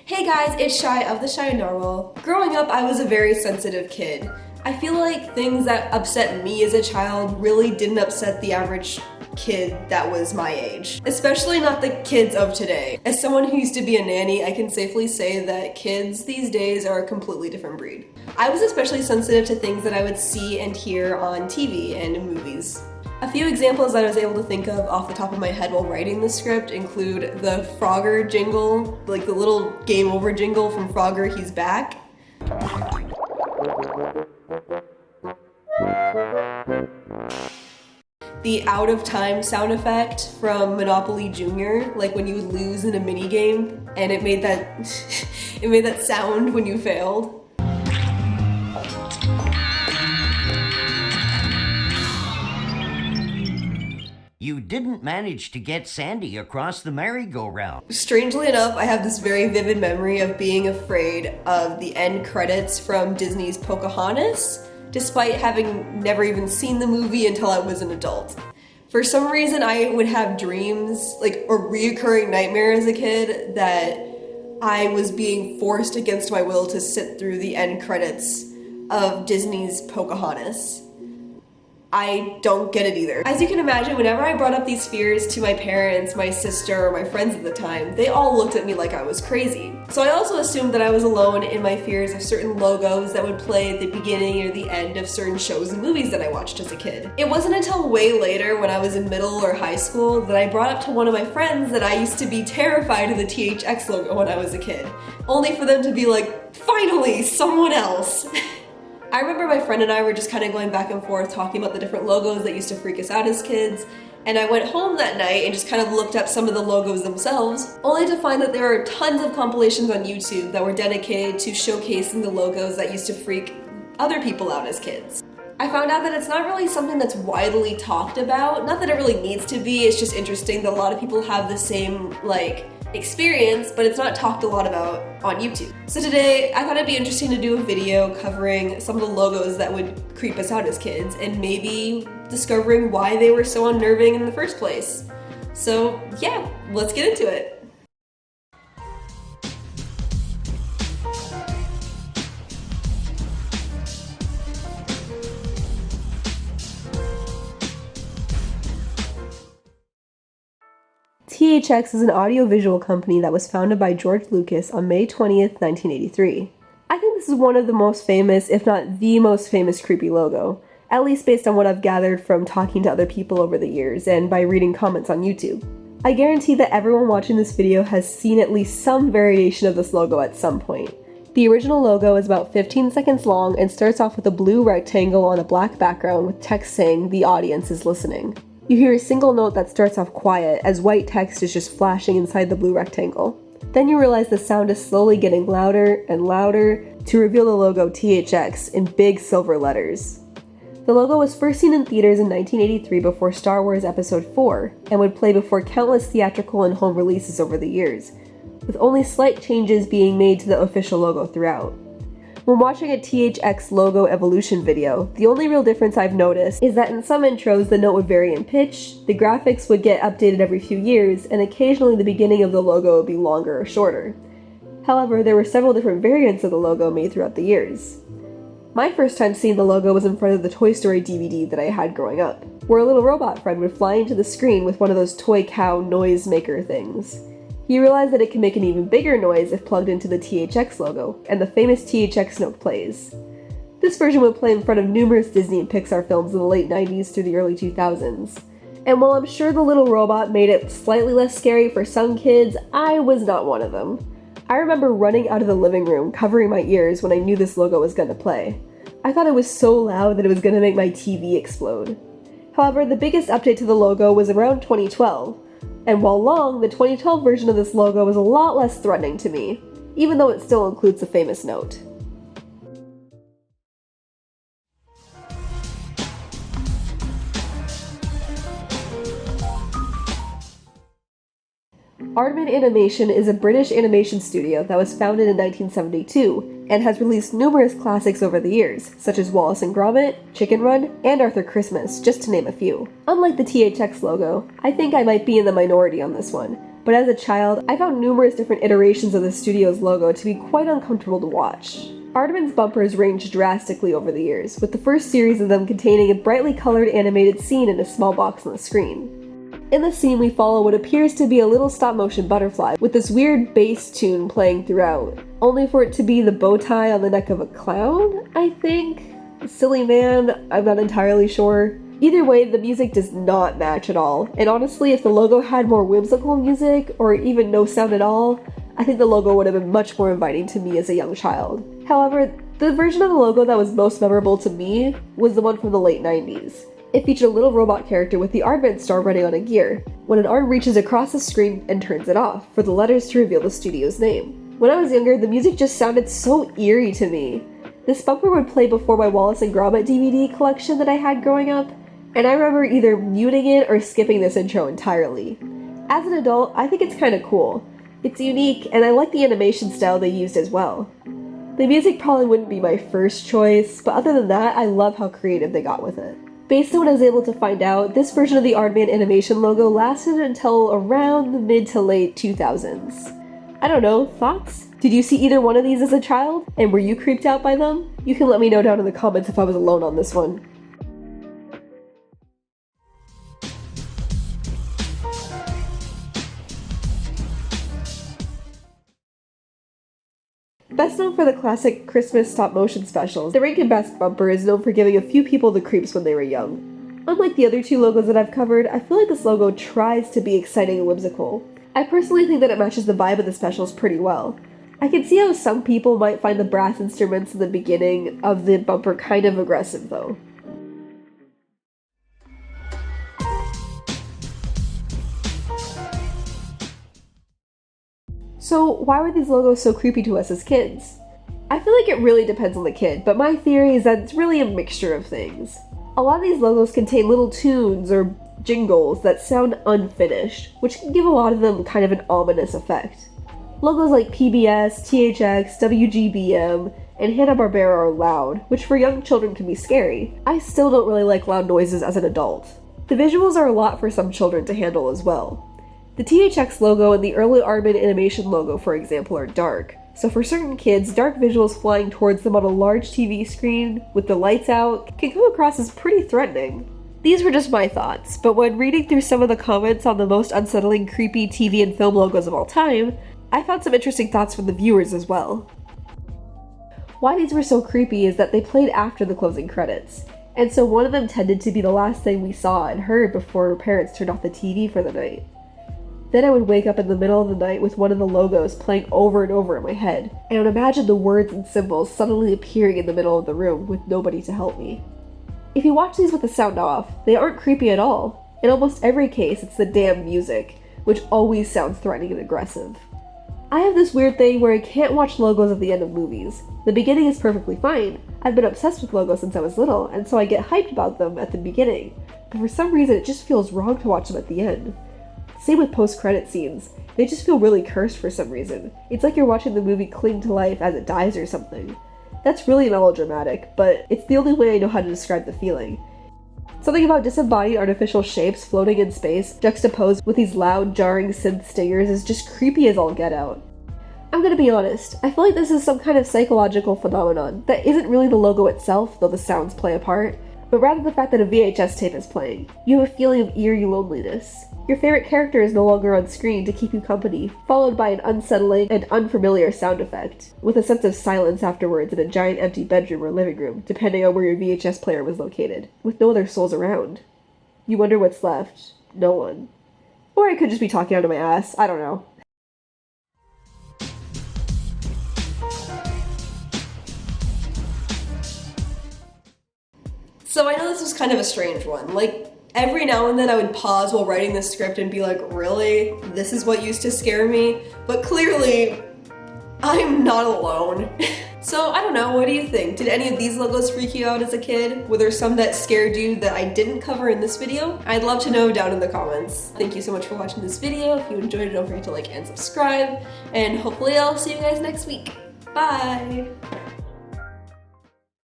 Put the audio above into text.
Hey guys, it's Shy of the Shy Normal. Growing up, I was a very sensitive kid. I feel like things that upset me as a child really didn't upset the average kid that was my age. Especially not the kids of today. As someone who used to be a nanny, I can safely say that kids these days are a completely different breed. I was especially sensitive to things that I would see and hear on TV and in movies. A few examples that I was able to think of off the top of my head while writing the script include the Frogger jingle, like the little game over jingle from Frogger, He's Back. The out of time sound effect from Monopoly Junior, like when you would lose in a mini game and it made that sound when you failed. You didn't manage to get Sandy across the merry-go-round. Strangely enough, I have this very vivid memory of being afraid of the end credits from Disney's Pocahontas, despite having never even seen the movie until I was an adult. For some reason, I would have dreams, like a reoccurring nightmare as a kid, that I was being forced against my will to sit through the end credits of Disney's Pocahontas. I don't get it either. As you can imagine, whenever I brought up these fears to my parents, my sister, or my friends at the time, they all looked at me like I was crazy. So I also assumed that I was alone in my fears of certain logos that would play at the beginning or the end of certain shows and movies that I watched as a kid. It wasn't until way later, when I was in middle or high school, that I brought up to one of my friends that I used to be terrified of the THX logo when I was a kid, only for them to be like, finally, someone else. I remember my friend and I were just kind of going back and forth talking about the different logos that used to freak us out as kids, and I went home that night and just kind of looked up some of the logos themselves, only to find that there are tons of compilations on YouTube that were dedicated to showcasing the logos that used to freak other people out as kids. I found out that it's not really something that's widely talked about, not that it really needs to be, it's just interesting that a lot of people have the same, experience, but it's not talked a lot about on YouTube. So today, I thought it'd be interesting to do a video covering some of the logos that would creep us out as kids, and maybe discovering why they were so unnerving in the first place. So yeah, let's get into it. THX is an audiovisual company that was founded by George Lucas on May 20th, 1983. I think this is one of the most famous, if not the most famous, creepy logo, at least based on what I've gathered from talking to other people over the years and by reading comments on YouTube. I guarantee that everyone watching this video has seen at least some variation of this logo at some point. The original logo is about 15 seconds long and starts off with a blue rectangle on a black background with text saying, "The audience is listening." You hear a single note that starts off quiet as white text is just flashing inside the blue rectangle. Then you realize the sound is slowly getting louder and louder to reveal the logo THX in big silver letters. The logo was first seen in theaters in 1983 before Star Wars Episode 4 and would play before countless theatrical and home releases over the years, with only slight changes being made to the official logo throughout. When watching a THX logo evolution video, the only real difference I've noticed is that in some intros the note would vary in pitch, the graphics would get updated every few years, and occasionally the beginning of the logo would be longer or shorter. However, there were several different variants of the logo made throughout the years. My first time seeing the logo was in front of the Toy Story DVD that I had growing up, where a little robot friend would fly into the screen with one of those toy cow noise maker things. He realized that it can make an even bigger noise if plugged into the THX logo, and the famous THX note plays. This version would play in front of numerous Disney and Pixar films in the late 90s through the early 2000s. And while I'm sure the little robot made it slightly less scary for some kids, I was not one of them. I remember running out of the living room, covering my ears when I knew this logo was going to play. I thought it was so loud that it was going to make my TV explode. However, the biggest update to the logo was around 2012. And while long, the 2012 version of this logo was a lot less threatening to me, even though it still includes the famous note. Aardman Animation is a British animation studio that was founded in 1972 and has released numerous classics over the years, such as Wallace and Gromit, Chicken Run, and Arthur Christmas, just to name a few. Unlike the THX logo, I think I might be in the minority on this one. but as a child, I found numerous different iterations of the studio's logo to be quite uncomfortable to watch. Aardman's bumpers ranged drastically over the years, with the first series of them containing a brightly colored animated scene in a small box on the screen. In the scene, we follow what appears to be a little stop-motion butterfly, with this weird bass tune playing throughout, only for it to be the bow tie on the neck of a clown, I think? Silly man, I'm not entirely sure. Either way, the music does not match at all, and honestly, if the logo had more whimsical music, or even no sound at all, I think the logo would have been much more inviting to me as a young child. However, the version of the logo that was most memorable to me was the one from the late 90s. It featured a little robot character with the Aardman star running on a gear, when an arm reaches across the screen and turns it off, for the letters to reveal the studio's name. When I was younger, the music just sounded so eerie to me. This bumper would play before my Wallace and Gromit DVD collection that I had growing up, and I remember either muting it or skipping this intro entirely. As an adult, I think it's kinda cool. It's unique, and I like the animation style they used as well. The music probably wouldn't be my first choice, but other than that, I love how creative they got with it. Based on what I was able to find out, this version of the Aardman animation logo lasted until around the mid to late 2000s. I don't know, thoughts? Did you see either one of these as a child? And were you creeped out by them? You can let me know down in the comments if I was alone on this one. Best known for the classic Christmas stop-motion specials, the Rankin Bass bumper is known for giving a few people the creeps when they were young. Unlike the other two logos that I've covered, I feel like this logo tries to be exciting and whimsical. I personally think that it matches the vibe of the specials pretty well. I can see how some people might find the brass instruments in the beginning of the bumper kind of aggressive though. So why were these logos so creepy to us as kids? I feel like it really depends on the kid, but my theory is that it's really a mixture of things. A lot of these logos contain little tunes or jingles that sound unfinished, which can give a lot of them kind of an ominous effect. Logos like PBS, THX, WGBM, and Hanna-Barbera are loud, which for young children can be scary. I still don't really like loud noises as an adult. The visuals are a lot for some children to handle as well. The THX logo and the early Aardman animation logo, for example, are dark, so for certain kids, dark visuals flying towards them on a large TV screen with the lights out can come across as pretty threatening. These were just my thoughts, but when reading through some of the comments on the most unsettling, creepy TV and film logos of all time, I found some interesting thoughts from the viewers as well. Why these were so creepy is that they played after the closing credits, and so one of them tended to be the last thing we saw and heard before our parents turned off the TV for the night. Then I would wake up in the middle of the night with one of the logos playing over and over in my head, and I would imagine the words and symbols suddenly appearing in the middle of the room with nobody to help me. If you watch these with the sound off, they aren't creepy at all. In almost every case, it's the damn music, which always sounds threatening and aggressive. I have this weird thing where I can't watch logos at the end of movies. The beginning is perfectly fine. I've been obsessed with logos since I was little, and so I get hyped about them at the beginning, but for some reason it just feels wrong to watch them at the end. Same with post-credit scenes. They just feel really cursed for some reason. It's like you're watching the movie cling to life as it dies or something. That's really melodramatic, but it's the only way I know how to describe the feeling. Something about disembodied artificial shapes floating in space, juxtaposed with these loud, jarring synth stingers is just creepy as all get out. I'm gonna be honest, I feel like this is some kind of psychological phenomenon that isn't really the logo itself, though the sounds play a part, but rather the fact that a VHS tape is playing. You have a feeling of eerie loneliness. Your favorite character is no longer on screen to keep you company, followed by an unsettling and unfamiliar sound effect, with a sense of silence afterwards in a giant empty bedroom or living room, depending on where your VHS player was located, with no other souls around. You wonder what's left. No one. Or I could just be talking out of my ass, I don't know. So I know this was kind of a strange one. Like, every now and then I would pause while writing this script and be like, really? This is what used to scare me? But clearly, I'm not alone. So I don't know, what do you think? Did any of these logos freak you out as a kid? Were there some that scared you that I didn't cover in this video? I'd love to know down in the comments. Thank you so much for watching this video. If you enjoyed it, don't forget to like and subscribe. And hopefully I'll see you guys next week. Bye!